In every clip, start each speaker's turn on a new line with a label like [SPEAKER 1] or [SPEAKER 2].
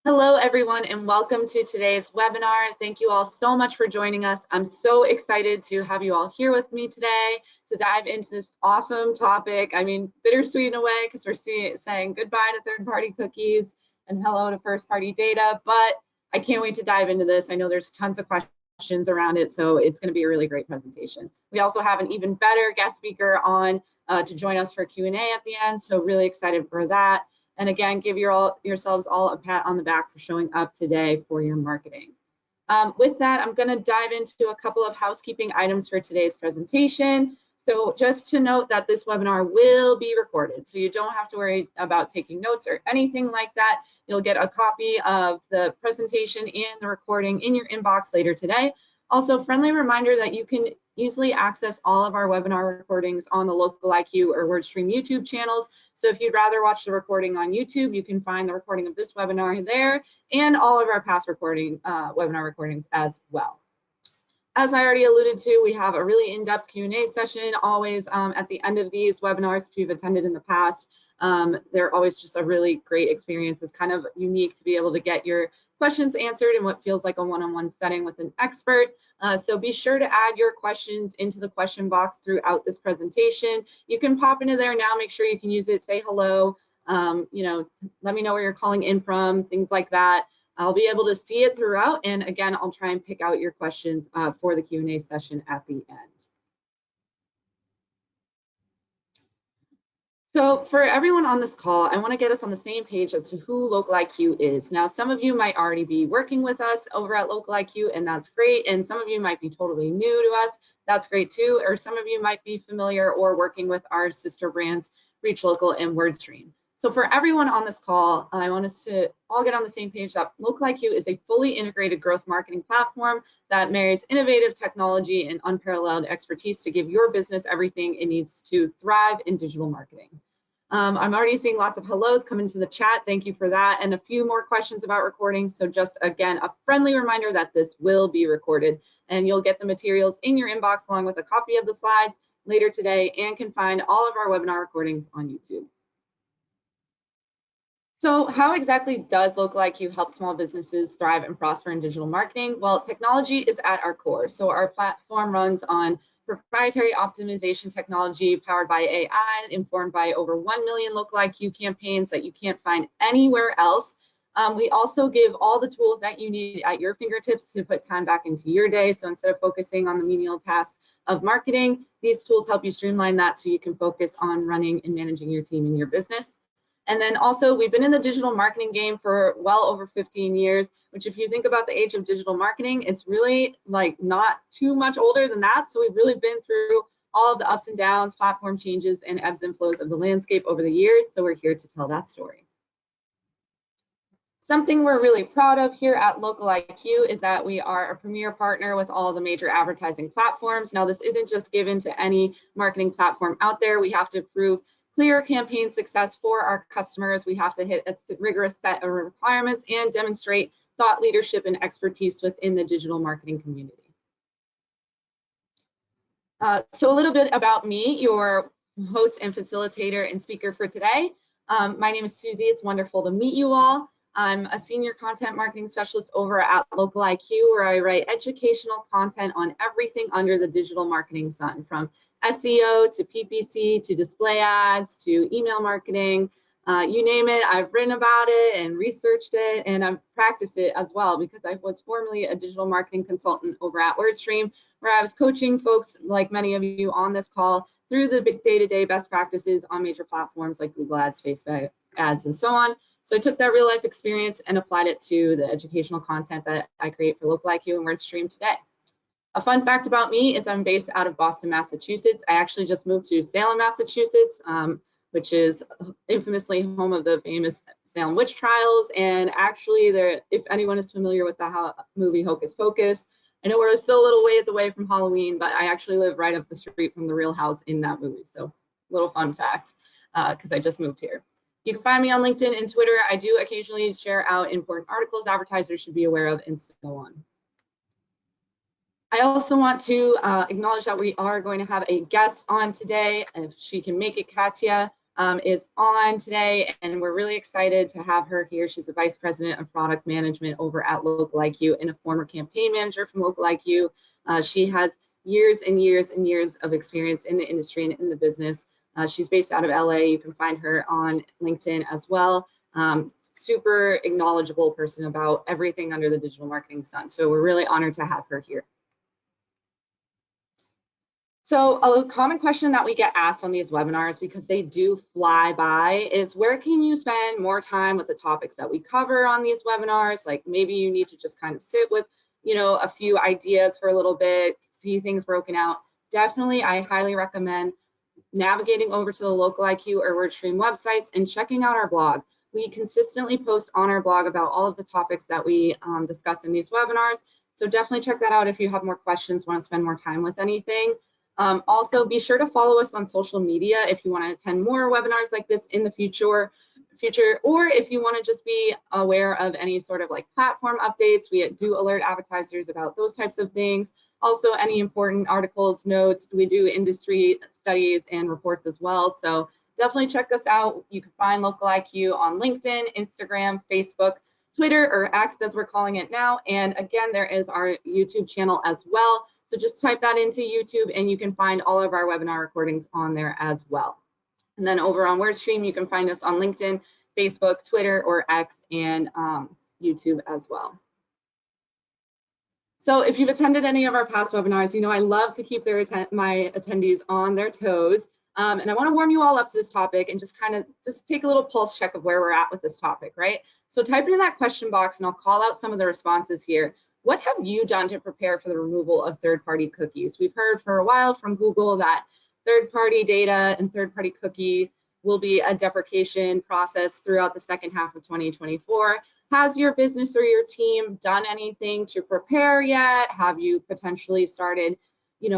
[SPEAKER 1] Hello, everyone, and welcome to today's webinar. Thank you all so much for joining us. I'm so excited to have you all here with me today to dive into this awesome topic. I mean, bittersweet in a way because we're saying goodbye to third-party cookies and hello to first-party data, but I can't wait to dive into this. I know there's tons of questions around it, so it's going to be a really great presentation. We also have an even better guest speaker on to join us for Q&A at the end, so really excited for that. And again, give yourselves all a pat on the back for showing up today for your marketing. With that, I'm going to dive into a couple of housekeeping items for today's presentation. So just to note that this webinar will be recorded, so you don't have to worry about taking notes or anything like that. You'll get a copy of the presentation and the recording in your inbox later today. Also, friendly reminder that you can easily access all of our webinar recordings on the Local IQ or WordStream YouTube channels. So if you'd rather watch the recording on YouTube, you can find the recording of this webinar there and all of our past webinar recordings as well. As I already alluded to, we have a really in-depth Q&A session always at the end of these webinars if you've attended in the past. They're always just a really great experience. It's kind of unique to be able to get your questions answered in what feels like a one-on-one setting with an expert. So be sure to add your questions into the question box throughout this presentation. You can pop into there now, make sure you can use it, say hello, let me know where you're calling in from, things like that. I'll be able to see it throughout, and again, I'll try and pick out your questions for the Q&A session at the end. So for everyone on this call, I want to get us on the same page as to who Local IQ is. Now, some of you might already be working with us over at Local IQ, and that's great. And some of you might be totally new to us. That's great too. Or some of you might be familiar or working with our sister brands, Reach Local and WordStream. So for everyone on this call, I want us to all get on the same page that Local IQ is a fully integrated growth marketing platform that marries innovative technology and unparalleled expertise to give your business everything it needs to thrive in digital marketing. I'm already seeing lots of hellos come into the chat. Thank you for that. And a few more questions about recording. So just again, a friendly reminder that this will be recorded and you'll get the materials in your inbox along with a copy of the slides later today and can find all of our webinar recordings on YouTube. So how exactly does Local IQ help small businesses thrive and prosper in digital marketing? Well, technology is at our core. So our platform runs on proprietary optimization technology powered by AI, informed by over 1 million Local IQ campaigns that you can't find anywhere else. We also give all the tools that you need at your fingertips to put time back into your day. So instead of focusing on the menial tasks of marketing, these tools help you streamline that so you can focus on running and managing your team and your business. And then also, we've been in the digital marketing game for well over 15 years, which if you think about the age of digital marketing, it's really like not too much older than that. So we've really been through all of the ups and downs, platform changes, and ebbs and flows of the landscape over the years. So we're here to tell that story. Something we're really proud of here at Local IQ is that we are a premier partner with all the major advertising platforms. Now, this isn't just given to any marketing platform out there. We have to prove clear campaign success for our customers. We have to hit a rigorous set of requirements and demonstrate thought leadership and expertise within the digital marketing community. So a little bit about me, your host and facilitator and speaker for today. My name is Susie. It's wonderful to meet you all. I'm a senior content marketing specialist over at Local IQ, where I write educational content on everything under the digital marketing sun, from SEO to PPC to display ads to email marketing. You name it, I've written about it and researched it, and I've practiced it as well because I was formerly a digital marketing consultant over at WordStream, where I was coaching folks like many of you on this call through the big day-to-day best practices on major platforms like Google Ads, Facebook ads, and so on. So I took that real life experience and applied it to the educational content that I create for Local IQ and WordStream today. A fun fact about me is I'm based out of Boston, Massachusetts. I actually just moved to Salem, Massachusetts, which is infamously home of the famous Salem witch trials. And actually, if anyone is familiar with the movie Hocus Pocus, I know we're still a little ways away from Halloween, but I actually live right up the street from the real house in that movie. So little fun fact, because I just moved here. You can find me on LinkedIn and Twitter. I do occasionally share out important articles advertisers should be aware of and so on. I also want to acknowledge that we are going to have a guest on today. If she can make it, Katya. is on today, and we're really excited to have her here. She's the Vice President of Product Management over at LocalIQ and a former campaign manager from LocalIQ. She has years and years and years of experience in the industry and in the business. She's based out of LA. You can find her on LinkedIn as well. Super knowledgeable person about everything under the digital marketing sun. So we're really honored to have her here. So a common question that we get asked on these webinars, because they do fly by, is where can you spend more time with the topics that we cover on these webinars? Like maybe you need to just kind of sit with, a few ideas for a little bit, see things broken out. Definitely, I highly recommend navigating over to the LocalIQ or WordStream websites and checking out our blog. We consistently post on our blog about all of the topics that we discuss in these webinars. So definitely check that out if you have more questions, want to spend more time with anything. Also, be sure to follow us on social media if you want to attend more webinars like this in the future, or if you want to just be aware of any sort of like platform updates. We do alert advertisers about those types of things. Also, any important articles, notes, we do industry studies and reports as well. So definitely check us out. You can find LocalIQ on LinkedIn, Instagram, Facebook, Twitter, or X as we're calling it now. And again, there is our YouTube channel as well. So just type that into YouTube and you can find all of our webinar recordings on there as well. And then over on WordStream, you can find us on LinkedIn, Facebook, Twitter, or X, and YouTube as well. So if you've attended any of our past webinars, I love to keep my attendees on their toes. And I want to warm you all up to this topic and just take a little pulse check of where we're at with this topic, right? So type it in that question box and I'll call out some of the responses here. What have you done to prepare for the removal of third-party cookies? We've heard for a while from Google that third-party data and third-party cookie will be a deprecation process throughout the second half of 2024. Has your business or your team done anything to prepare yet? Have you potentially started,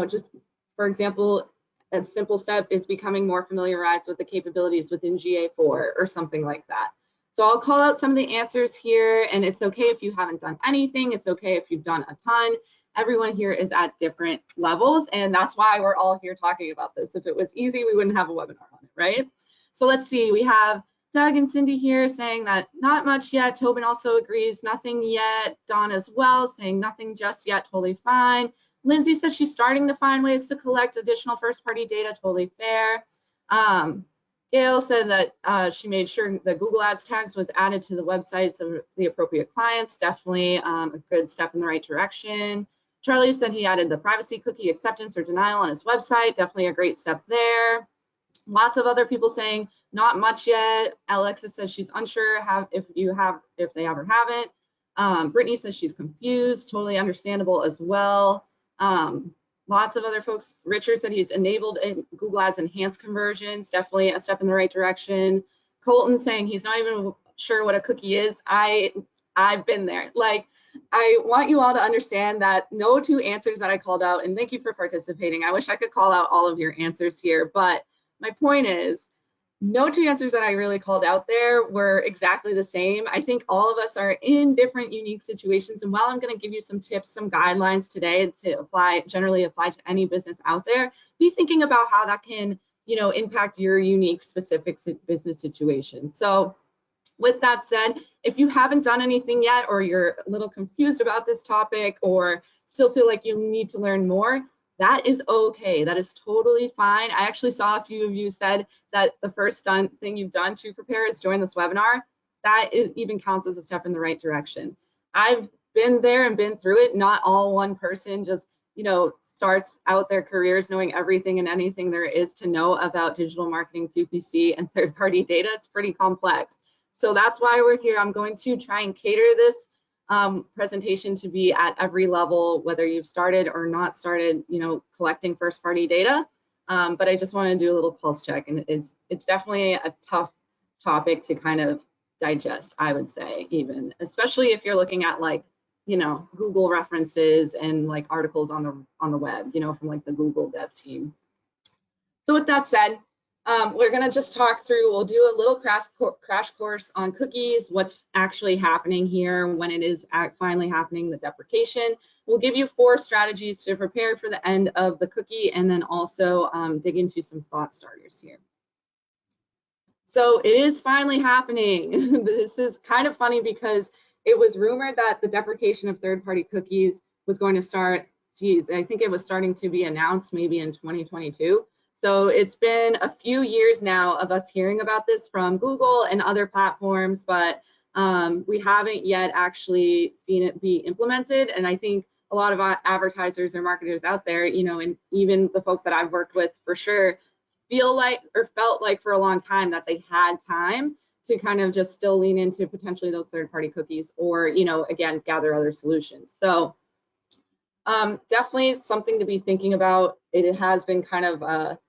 [SPEAKER 1] just for example, a simple step is becoming more familiarized with the capabilities within GA4 or something like that. So I'll call out some of the answers here, and it's okay if you haven't done anything. It's okay if you've done a ton. Everyone here is at different levels, and that's why we're all here talking about this. If it was easy, we wouldn't have a webinar on it, right? So let's see, we have Doug and Cindy here saying that not much yet. Tobin also agrees, nothing yet. Dawn as well saying nothing just yet, totally fine. Lindsay says she's starting to find ways to collect additional first-party data, totally fair. Gail said that she made sure that Google Ads tags was added to the websites of the appropriate clients. Definitely a good step in the right direction. Charlie said he added the privacy cookie acceptance or denial on his website. Definitely a great step there. Lots of other people saying not much yet. Alexis says she's unsure if they ever haven't. Brittany says she's confused. Totally understandable as well. Lots of other folks. Richard said he's enabled Google Ads enhanced conversions. Definitely a step in the right direction. Colton saying he's not even sure what a cookie is. I've been there. Like, I want you all to understand that no two answers that I called out, and thank you for participating. I wish I could call out all of your answers here, but my point is, no two answers that I really called out there were exactly the same. I think all of us are in different unique situations. And while I'm going to give you some tips, some guidelines today to generally apply to any business out there, be thinking about how that can, impact your unique specific business situation. So with that said, if you haven't done anything yet, or you're a little confused about this topic, or still feel like you need to learn more, that is okay. That is totally fine. I actually saw a few of you said that the first thing you've done to prepare is join this webinar. That even counts as a step in the right direction. I've been there and been through it. Not all one person just, starts out their careers knowing everything and anything there is to know about digital marketing, PPC, and third-party data. It's pretty complex. So that's why we're here. I'm going to try and cater this presentation to be at every level, whether you've started or not started, collecting first-party data. But I just want to do a little pulse check, and it's definitely a tough topic to kind of digest, I would say, even, especially if you're looking at like, Google references and like articles on the web, from like the Google dev team. So with that said, we're going to just talk through, we'll do a little crash course on cookies, what's actually happening here, when it is finally happening, the deprecation. We'll give you 4 strategies to prepare for the end of the cookie, and then also dig into some thought starters here. So it is finally happening. This is kind of funny because it was rumored that the deprecation of third-party cookies was going to start, geez, I think it was starting to be announced maybe in 2022. So it's been a few years now of us hearing about this from Google and other platforms, but we haven't yet actually seen it be implemented. And I think a lot of advertisers or marketers out there, you know, and even the folks that I've worked with for sure, feel like or felt like for a long time that they had time to kind of just still lean into potentially those third-party cookies or, you know, again, gather other solutions. So definitely something to be thinking about. It has been kind of a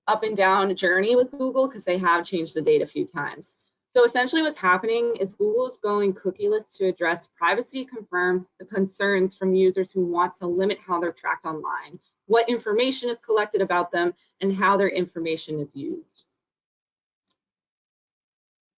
[SPEAKER 1] up and down journey with Google because they have changed the date a few times. So essentially what's happening is Google is going cookieless to address privacy concerns from users who want to limit how they're tracked online, what information is collected about them, and how their information is used.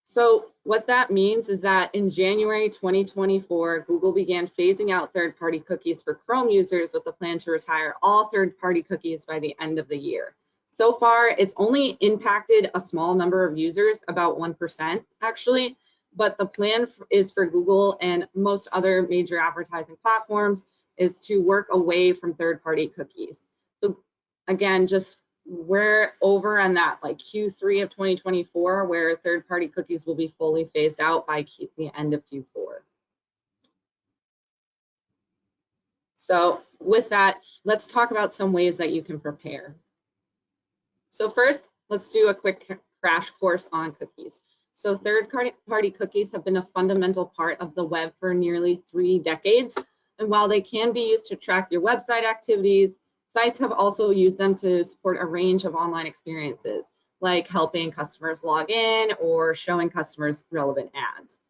[SPEAKER 1] So what that means is that in January 2024, Google began phasing out third-party cookies for Chrome users with a plan to retire all third-party cookies by the end of the year. So far, it's only impacted a small number of users, about 1% actually, but the plan is for Google and most other major advertising platforms is to work away from third-party cookies. So again, just we're over on that like Q3 of 2024, where third-party cookies will be fully phased out by the end of Q4. So with that, let's talk about some ways that you can prepare. So first, let's do a quick crash course on cookies. So third-party cookies have been a fundamental part of the web for nearly 3 decades. And while they can be used to track your website activities, sites have also used them to support a range of online experiences, like helping customers log in or showing customers relevant ads.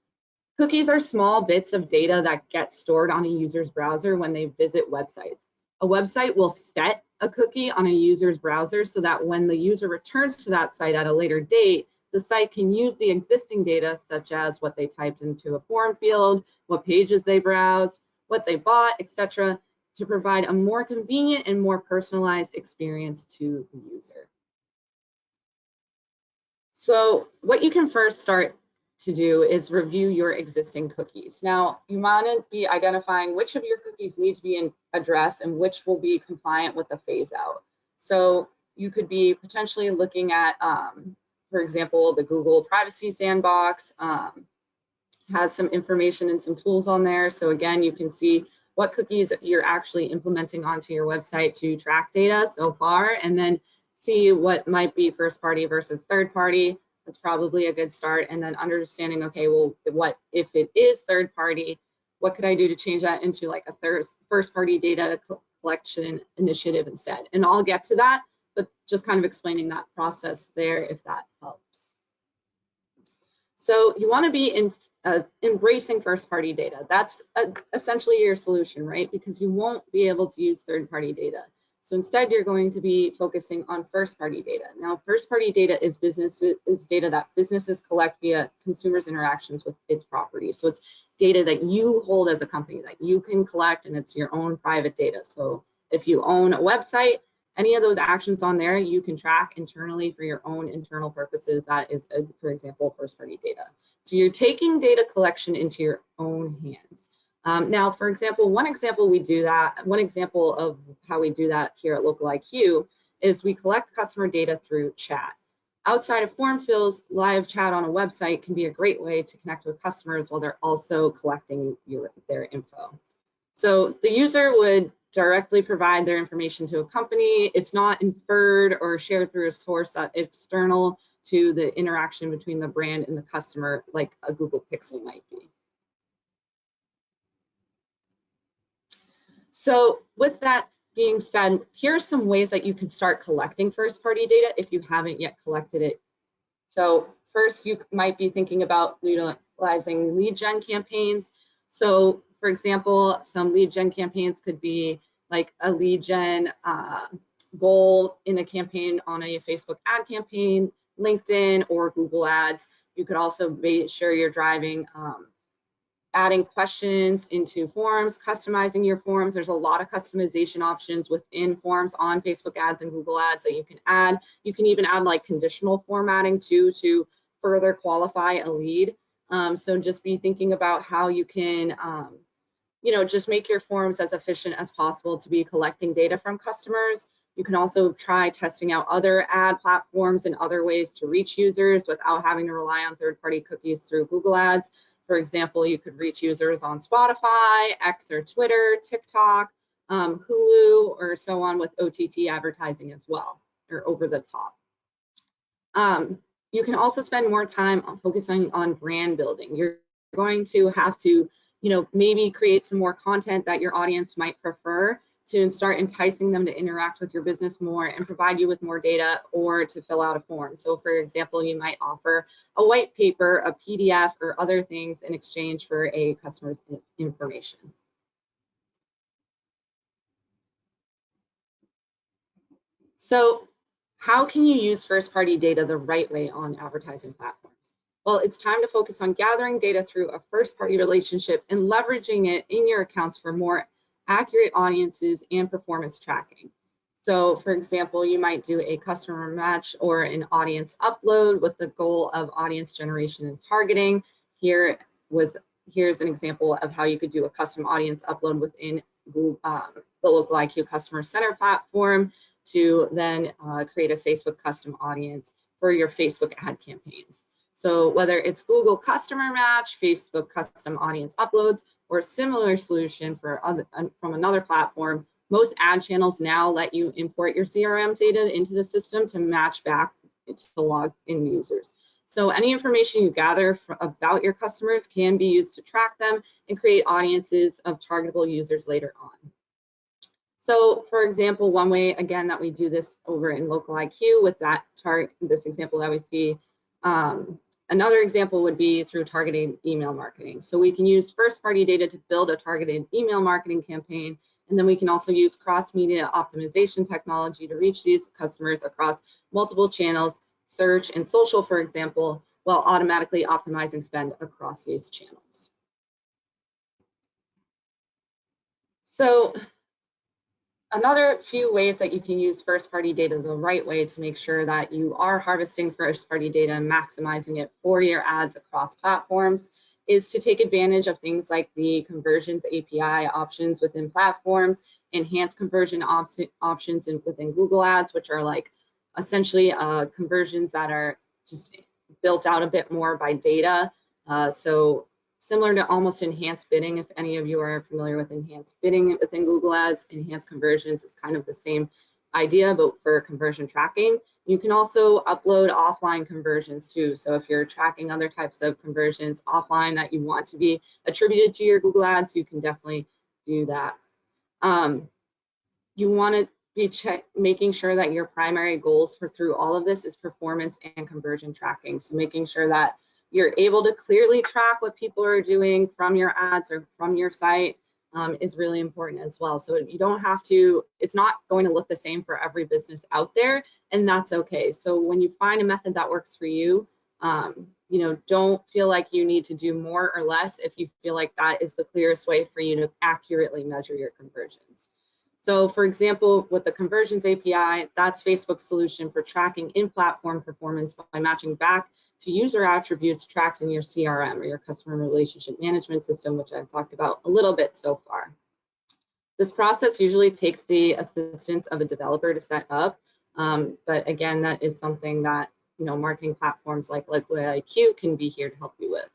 [SPEAKER 1] Cookies are small bits of data that get stored on a user's browser when they visit websites. A website will set a cookie on a user's browser so that when the user returns to that site at a later date, the site can use the existing data, such as what they typed into a form field, what pages they browsed, what they bought, etc., to provide a more convenient and more personalized experience to the user. So what you can first start to do is review your existing cookies. Now, you want to be identifying which of your cookies need to be addressed and which will be compliant with the phase out. So you could be potentially looking at, for example, the Google Privacy Sandbox has some information and some tools on there. So again, you can see what cookies you're actually implementing onto your website to track data so far, and then see what might be first party versus third party. That's probably a good start. And then understanding, okay, well, what if it is third party? What could I do to change that into like a first party data collection initiative instead? And I'll get to that, but just kind of explaining that process there if that helps. So you want to be embracing first party data. That's essentially your solution, right? Because you won't be able to use third party data. So instead, you're going to be focusing on first-party data. Now, first-party data is data that businesses collect via consumers' interactions with its properties. So it's data that you hold as a company that you can collect, and it's your own private data. So if you own a website, any of those actions on there, you can track internally for your own internal purposes. That is, for example, first-party data. So you're taking data collection into your own hands. Now, for example, one example of how we do that here at Local IQ is we collect customer data through chat. Outside of form fills, live chat on a website can be a great way to connect with customers while they're also collecting their info. So the user would directly provide their information to a company. It's not inferred or shared through a source that's external to the interaction between the brand and the customer, like a Google Pixel might be. So with that being said, here are some ways that you can start collecting first-party data if you haven't yet collected it. So first, you might be thinking about utilizing lead gen campaigns. So for example, some lead gen campaigns could be like a lead gen goal in a campaign on a Facebook ad campaign, LinkedIn, or Google Ads. You could also make sure you're driving adding questions into forms, customizing your forms. There's a lot of customization options within forms on Facebook ads and Google ads that you can add. You can even add like conditional formatting too to further qualify a lead. So just be thinking about how you can, just make your forms as efficient as possible to be collecting data from customers. You can also try testing out other ad platforms and other ways to reach users without having to rely on third-party cookies through Google Ads. For example, you could reach users on Spotify, X or Twitter, TikTok, Hulu, or so on with OTT advertising as well, or over the top. You can also spend more time on focusing on brand building. You're going to have to, maybe create some more content that your audience might prefer to start enticing them to interact with your business more and provide you with more data or to fill out a form. So for example, you might offer a white paper, a PDF, or other things in exchange for a customer's information. So how can you use first-party data the right way on advertising platforms? Well, it's time to focus on gathering data through a first-party relationship and leveraging it in your accounts for more accurate audiences and performance tracking. So for example, you might do a customer match or an audience upload with the goal of audience generation and targeting. Here's an example of how you could do a custom audience upload within Google, the Local IQ Customer Center platform to then create a Facebook custom audience for your Facebook ad campaigns. So whether it's Google Customer Match, Facebook Custom Audience Uploads, or a similar solution from another platform, most ad channels now let you import your CRM data into the system to match back to log in users. So any information you gather about your customers can be used to track them and create audiences of targetable users later on. So for example, one way, again, that we do this over in Local IQ with this example that we see, another example would be through targeted email marketing. So we can use first-party data to build a targeted email marketing campaign, and then we can also use cross-media optimization technology to reach these customers across multiple channels, search and social, for example, while automatically optimizing spend across these channels. So another few ways that you can use first-party data the right way to make sure that you are harvesting first-party data and maximizing it for your ads across platforms is to take advantage of things like the conversions API options within platforms, enhanced conversion options within Google Ads, which are like essentially conversions that are just built out a bit more by data. So similar to almost enhanced bidding, if any of you are familiar with enhanced bidding within Google Ads, enhanced conversions is kind of the same idea, but for conversion tracking. You can also upload offline conversions too. So if you're tracking other types of conversions offline that you want to be attributed to your Google Ads, you can definitely do that. You want to be making sure that your primary goals through all of this is performance and conversion tracking. So making sure that you're able to clearly track what people are doing from your ads or from your site is really important as well. So you don't have to, it's not going to look the same for every business out there, and that's okay. So when you find a method that works for you, don't feel like you need to do more or less if you feel like that is the clearest way for you to accurately measure your conversions. So for example, with the Conversions API, that's Facebook's solution for tracking in-platform performance by matching back to user attributes tracked in your CRM or your customer relationship management system, which I've talked about a little bit so far. This process usually takes the assistance of a developer to set up, but again, that is something that marketing platforms like Local IQ can be here to help you with.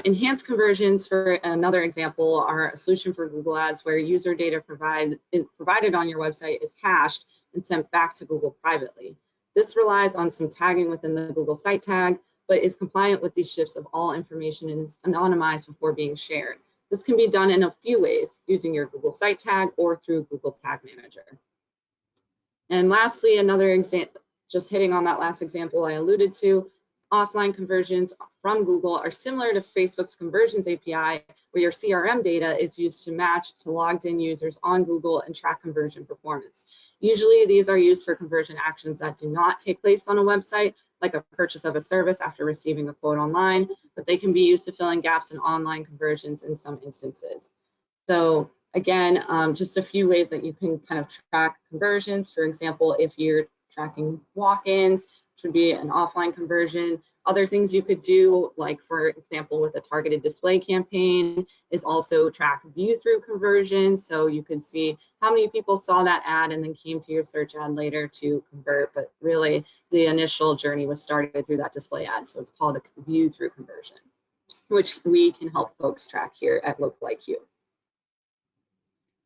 [SPEAKER 1] Enhanced conversions, for another example, are a solution for Google Ads where user data provided on your website is hashed and sent back to Google privately. This relies on some tagging within the Google site tag, but is compliant with these shifts of all information and is anonymized before being shared. This can be done in a few ways, using your Google site tag or through Google Tag Manager. And lastly, another example, just hitting on that last example I alluded to, offline conversions from Google are similar to Facebook's Conversions API, where your CRM data is used to match to logged in users on Google and track conversion performance. Usually these are used for conversion actions that do not take place on a website, like a purchase of a service after receiving a quote online, but they can be used to fill in gaps in online conversions in some instances. So again, just a few ways that you can kind of track conversions. For example, if you're tracking walk-ins, which would be an offline conversion, Other things you could do, like for example, with a targeted display campaign, is also track view-through conversion. So you could see how many people saw that ad and then came to your search ad later to convert, but really the initial journey was started through that display ad. So it's called a view-through conversion, which we can help folks track here at LookLikeU.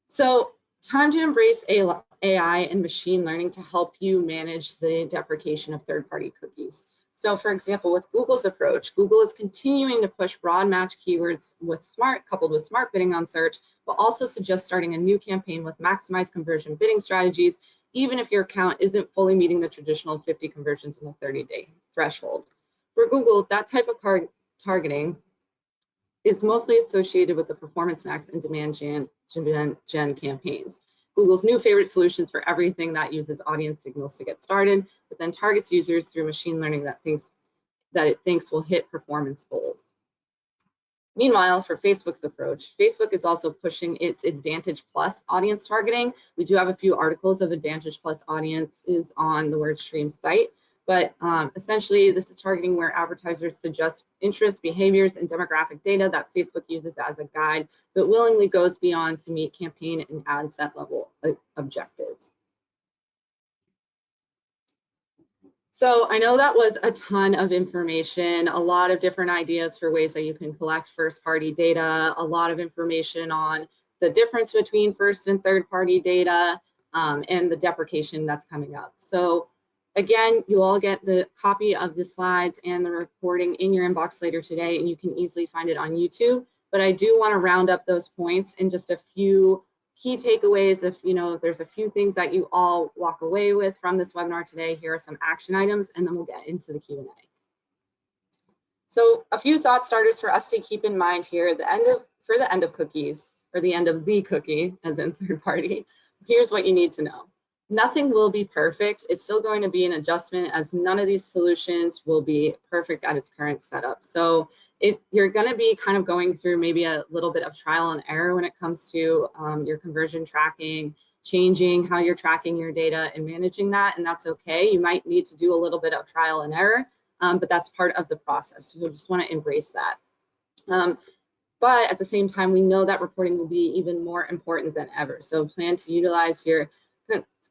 [SPEAKER 1] So time to embrace AI and machine learning to help you manage the deprecation of third-party cookies. So for example, with Google's approach, Google is continuing to push broad match keywords coupled with smart bidding on search, but also suggests starting a new campaign with maximized conversion bidding strategies, even if your account isn't fully meeting the traditional 50 conversions in a 30-day threshold. For Google, that type of targeting is mostly associated with the Performance Max and Demand Gen campaigns. Google's new favorite solutions for everything that uses audience signals to get started, but then targets users through machine learning that it thinks will hit performance goals. Meanwhile, for Facebook's approach, Facebook is also pushing its Advantage Plus audience targeting. We do have a few articles of Advantage Plus audiences on the WordStream site, but essentially this is targeting where advertisers suggest interests, behaviors, and demographic data that Facebook uses as a guide, but willingly goes beyond to meet campaign and ad set level objectives. So I know that was a ton of information, a lot of different ideas for ways that you can collect first-party data, a lot of information on the difference between first and third-party data, and the deprecation that's coming up. So again, you all get the copy of the slides and the recording in your inbox later today, and you can easily find it on YouTube. But I do want to round up those points in just a few key takeaways. If there's a few things that you all walk away with from this webinar today, here are some action items, and then we'll get into the Q&A. So a few thought starters for us to keep in mind here. For the end of cookies, or the end of the cookie, as in third party, here's what you need to know. Nothing will be perfect. It's still going to be an adjustment, as none of these solutions will be perfect at its current setup. So you're going to be kind of going through maybe a little bit of trial and error when it comes to your conversion tracking, changing how you're tracking your data and managing that, and that's okay. You might need to do a little bit of trial and error, but that's part of the process. So you just want to embrace that. But at the same time, we know that reporting will be even more important than ever. So plan to utilize your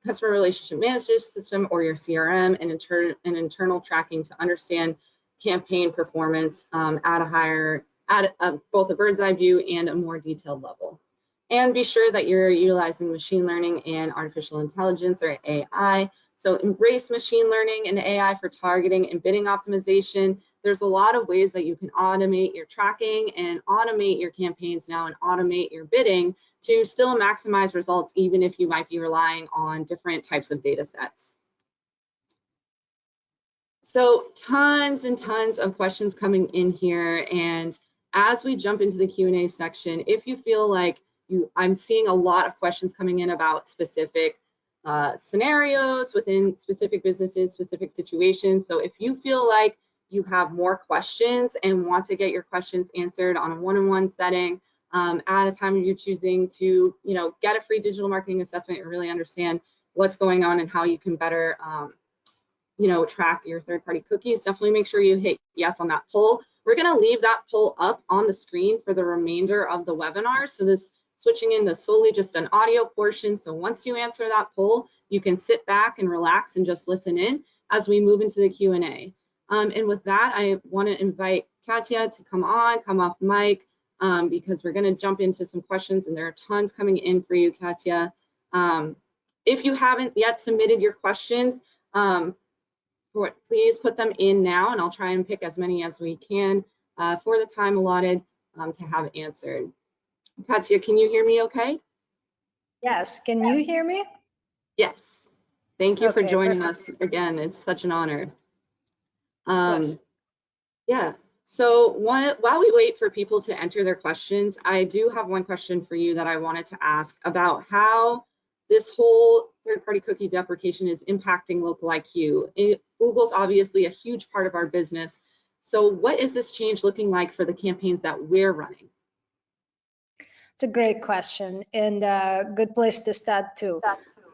[SPEAKER 1] customer relationship management system or your CRM and internal tracking to understand campaign performance at both a bird's eye view and a more detailed level. And be sure that you're utilizing machine learning and artificial intelligence, or AI. So embrace machine learning and AI for targeting and bidding optimization. There's a lot of ways that you can automate your tracking and automate your campaigns now and automate your bidding to still maximize results, even if you might be relying on different types of data sets. So tons and tons of questions coming in here. And as we jump into the Q&A section, if you feel like I'm seeing a lot of questions coming in about specific scenarios within specific businesses, specific situations. So if you feel like you have more questions and want to get your questions answered on a one-on-one setting at a time you're choosing to, get a free digital marketing assessment and really understand what's going on and how you can better, track your third-party cookies, definitely make sure you hit yes on that poll. We're going to leave that poll up on the screen for the remainder of the webinar. So this switching into solely just an audio portion. So once you answer that poll, you can sit back and relax and just listen in as we move into the Q&A. And with that, I want to invite Katya to come off mic, because we're going to jump into some questions, and there are tons coming in for you, Katya. If you haven't yet submitted your questions, please put them in now, and I'll try and pick as many as we can for the time allotted to have answered. Katya, can you hear me okay?
[SPEAKER 2] Yes, can you hear me?
[SPEAKER 1] Yes. Thank you for joining
[SPEAKER 2] perfect.
[SPEAKER 1] us again. It's such an honor.
[SPEAKER 2] Yes.
[SPEAKER 1] Yeah, so while we wait for people to enter their questions, I do have one question for you that I wanted to ask about how this whole third-party cookie deprecation is impacting LookLikeU. Google's obviously a huge part of our business. So what is this change looking like for the campaigns that we're running?
[SPEAKER 2] It's a great question and a good place to start too.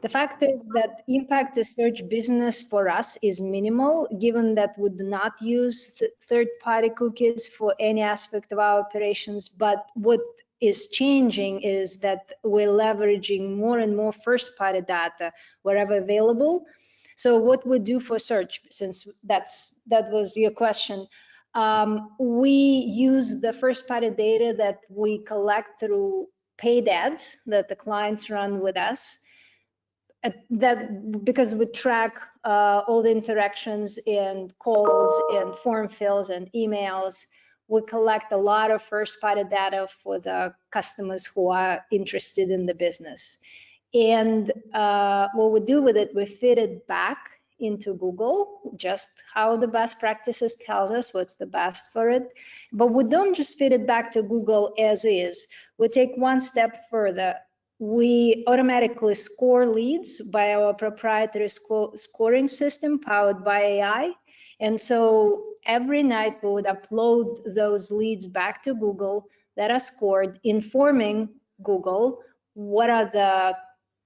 [SPEAKER 2] The fact is that impact to search business for us is minimal, given that we do not use third-party cookies for any aspect of our operations. But what is changing is that we're leveraging more and more first-party data wherever available. So what we do for search, since that was your question, we use the first-party data that we collect through paid ads that the clients run with us. That because we track all the interactions and calls and form fills and emails, we collect a lot of first-party data for the customers who are interested in the business. And what we do with it, we feed it back into Google, just how the best practices tells us what's the best for it. But we don't just feed it back to Google as is. We take one step further. We automatically score leads by our proprietary scoring system powered by AI. And so every night we would upload those leads back to Google that are scored, informing Google what are the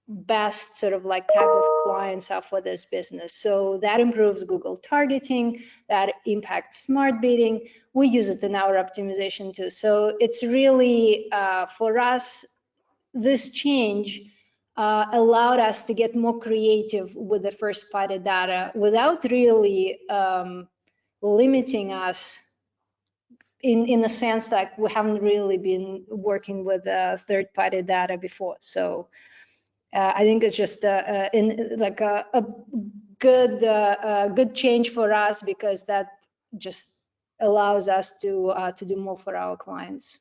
[SPEAKER 2] best sort of like type of clients are for this business. So that improves Google targeting, that impacts smart bidding. We use it in our optimization too. So it's really, for us, this change allowed us to get more creative with the first party data without really limiting us in the sense that we haven't really been working with third party data before. So I think it's just a good change for us, because that just allows us to do more for our clients.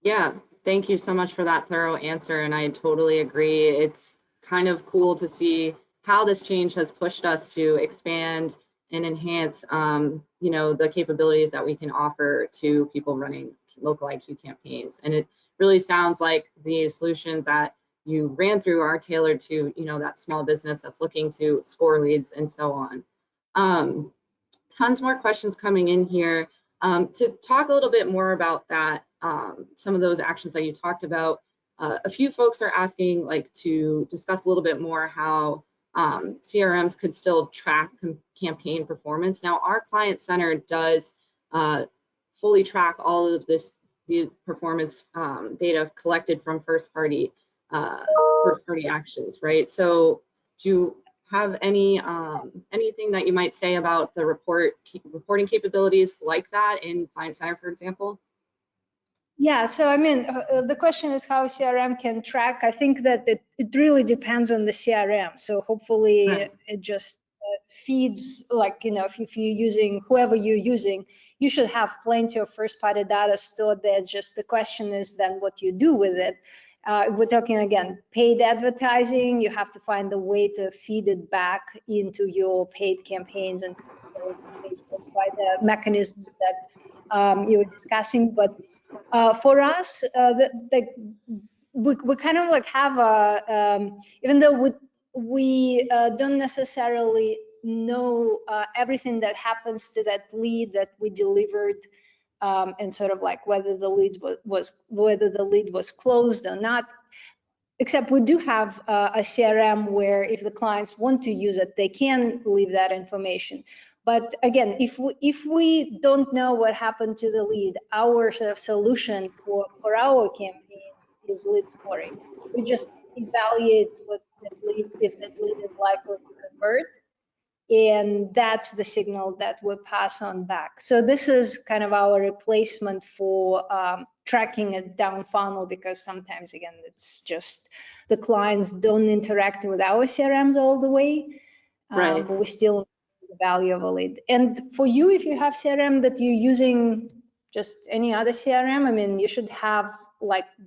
[SPEAKER 1] Yeah, thank you so much for that thorough answer, and I totally agree. It's kind of cool to see how this change has pushed us to expand and enhance, the capabilities that we can offer to people running local IQ campaigns. And it really sounds like the solutions that you ran through are tailored to, that small business that's looking to score leads and so on. Tons more questions coming in here. To talk a little bit more about that, some of those actions that you talked about, a few folks are asking to discuss a little bit more how CRMs could still track campaign performance. Now, our client center does fully track all of the performance data collected from first party actions, right? So do you have anything that you might say about the reporting capabilities like that in Client Center, for example?
[SPEAKER 2] Yeah, so I mean, the question is how CRM can track. I think that it really depends on the CRM. So hopefully it just feeds, if you're using, whoever you're using, you should have plenty of first-party data stored there. Just the question is then what you do with it. We're talking, again, paid advertising. You have to find a way to feed it back into your paid campaigns and Facebook by the mechanisms that you were discussing. But for us, we kind of have a, even though we don't necessarily know everything that happens to that lead that we delivered, and sort of whether the lead was closed or not. Except we do have a CRM where if the clients want to use it, they can leave that information. But again, if we don't know what happened to the lead, our sort of solution for our campaigns is lead scoring. We just evaluate what that lead, if that lead is likely to convert, and that's the signal that we pass on back. So this is kind of our replacement for tracking it down funnel, because sometimes, again, it's just the clients don't interact with our CRMs all the way,
[SPEAKER 1] right.
[SPEAKER 2] But we still the value of a lead. And for you, if you have CRM that you're using just any other CRM, I mean, you should have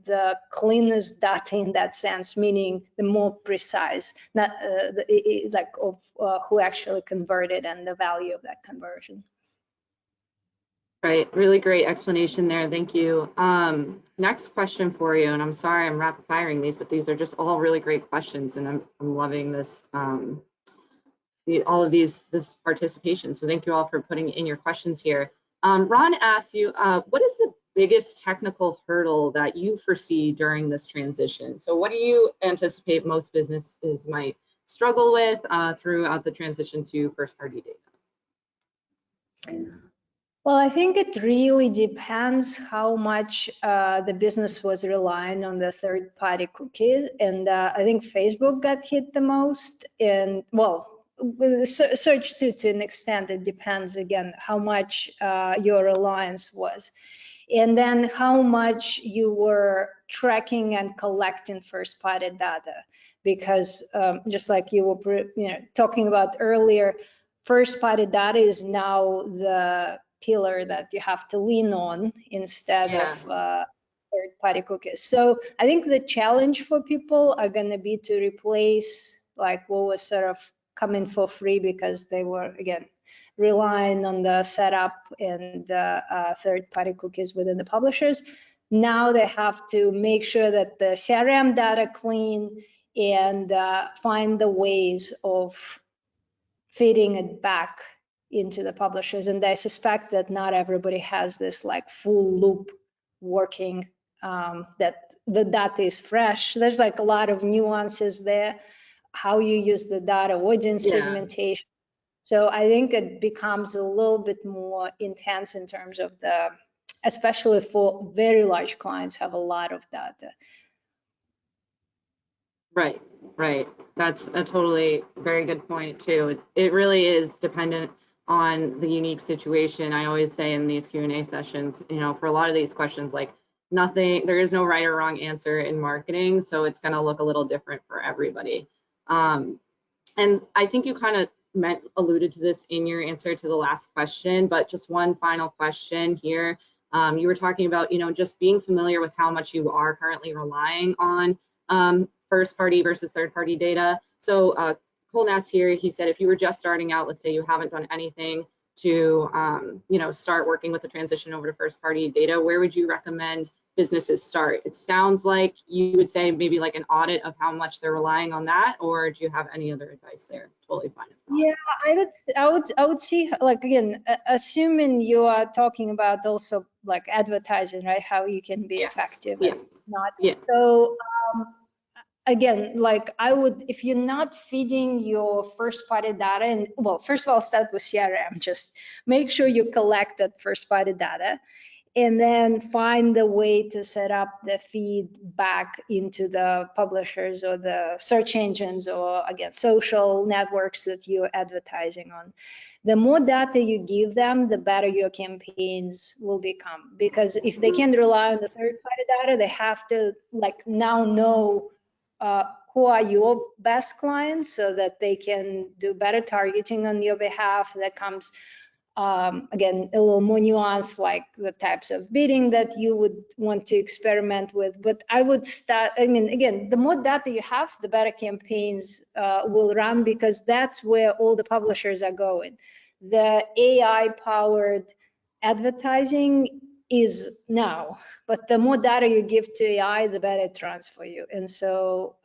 [SPEAKER 2] the cleanest data in that sense, meaning the more precise, not of who actually converted and the value of that conversion.
[SPEAKER 1] Right, really great explanation there. Thank you. Next question for you, and I'm sorry I'm rapid firing these, but these are just all really great questions, and I'm loving this. All of this participation. So thank you all for putting in your questions here. Ron asks you, what is the biggest technical hurdle that you foresee during this transition? So what do you anticipate most businesses might struggle with throughout the transition to first-party data?
[SPEAKER 2] Well, I think it really depends how much the business was relying on the third-party cookies. And I think Facebook got hit the most. And well, with the search too, to an extent, it depends again how much your reliance was. And then how much you were tracking and collecting first-party data. Because just like you were talking about earlier, first-party data is now the pillar that you have to lean on instead of third-party cookies. So I think the challenge for people are going to be to replace like what was sort of coming for free because they were, again, relying on the setup and third-party cookies within the publishers. Now they have to make sure that the CRM data clean and find the ways of feeding it back into the publishers. And I suspect that not everybody has this like full loop working, that the data is fresh. There's like a lot of nuances there, how you use the data, audience segmentation. So I think it becomes a little bit more intense in terms of the, especially for very large clients have a lot of data.
[SPEAKER 1] Right, right. That's a totally very good point too. It really is dependent on the unique situation. I always say in these Q&A sessions, for a lot of these questions, like there is no right or wrong answer in marketing, so it's going to look a little different for everybody. And I think you kind of alluded to this in your answer to the last question, but just one final question here. You were talking about, just being familiar with how much you are currently relying on first party versus third party data. So Colin asked here, he said, if you were just starting out, let's say you haven't done anything to, start working with the transition over to first party data, where would you recommend businesses start? It sounds like you would say maybe like an audit of how much they're relying on that, or do you have any other advice there? Totally fine.
[SPEAKER 2] Yeah, I would see, like, again, assuming you are talking about also like advertising, right? How you can be effective and not. So again, like I would, if you're not feeding your first party data, and well, first of all, start with CRM, just make sure you collect that first party data and then find the way to set up the feed back into the publishers or the search engines or again, social networks that you're advertising on. The more data you give them, the better your campaigns will become. Because if they can't rely on the third party data, they have to like now know who are your best clients so that they can do better targeting on your behalf. That comes, again, a little more nuanced, like the types of bidding that you would want to experiment with. But I would start, I mean, again, the more data you have, the better campaigns will run, because that's where all the publishers are going. The AI-powered advertising is now, but the more data you give to AI, the better it runs for you. And so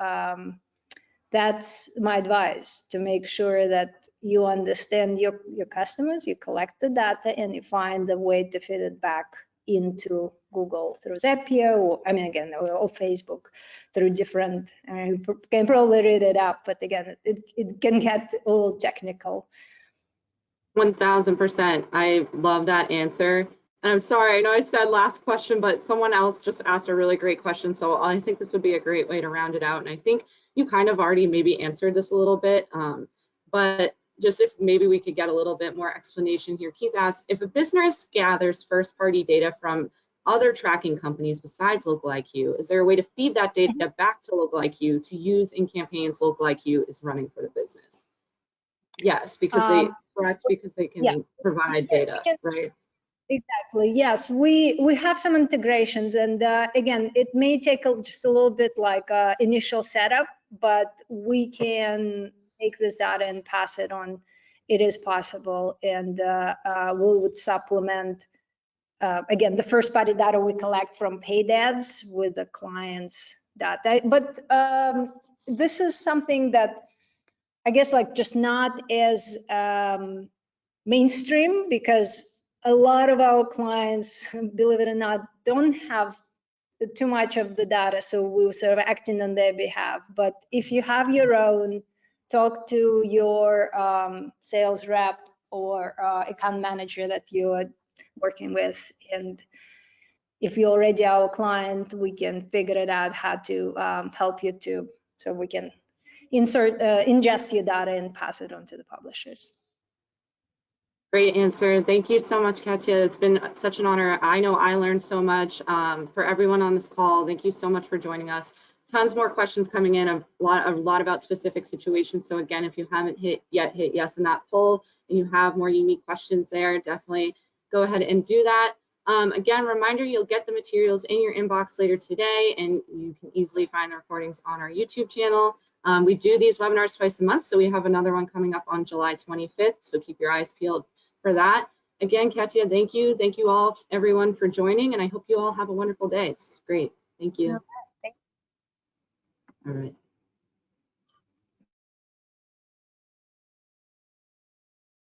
[SPEAKER 2] that's my advice, to make sure that you understand your customers, you collect the data, and you find the way to feed it back into Google through Zapier, or I mean, again, or Facebook through different, you can probably read it up, but again, it can get a little technical.
[SPEAKER 1] 1000%. I love that answer. And I'm sorry, I know I said last question, but someone else just asked a really great question. So I think this would be a great way to round it out. And I think you kind of already maybe answered this a little bit, but just if maybe we could get a little bit more explanation here. Keith asked, if a business gathers first-party data from other tracking companies besides LocalIQ, is there a way to feed that data back to LocalIQ to use in campaigns LocalIQ is running for the business? Yes, because they can provide data, right?
[SPEAKER 2] Exactly. Yes, we have some integrations, and again, it may take just a little bit like initial setup, but we can take this data and pass it on. It is possible, and we would supplement again the first party data we collect from paid ads with the client's data. But this is something that I guess like just not as mainstream, because a lot of our clients, believe it or not, don't have too much of the data, so we're sort of acting on their behalf. But if you have your own, talk to your sales rep or account manager that you're working with. And if you're already our client, we can figure it out how to help you too, so we can ingest your data and pass it on to the publishers.
[SPEAKER 1] Great answer. Thank you so much, Katya. It's been such an honor. I know I learned so much. For everyone on this call, thank you so much for joining us. Tons more questions coming in, a lot about specific situations. So again, if you haven't hit yes in that poll and you have more unique questions there, definitely go ahead and do that. Again, reminder, you'll get the materials in your inbox later today, and you can easily find the recordings on our YouTube channel. We do these webinars twice a month, so we have another one coming up on July 25th, so keep your eyes peeled for that. Again, Katya, thank you. Thank you all, everyone, for joining, and I hope you all have a wonderful day. It's great. Thank you.
[SPEAKER 2] Okay.
[SPEAKER 1] All right.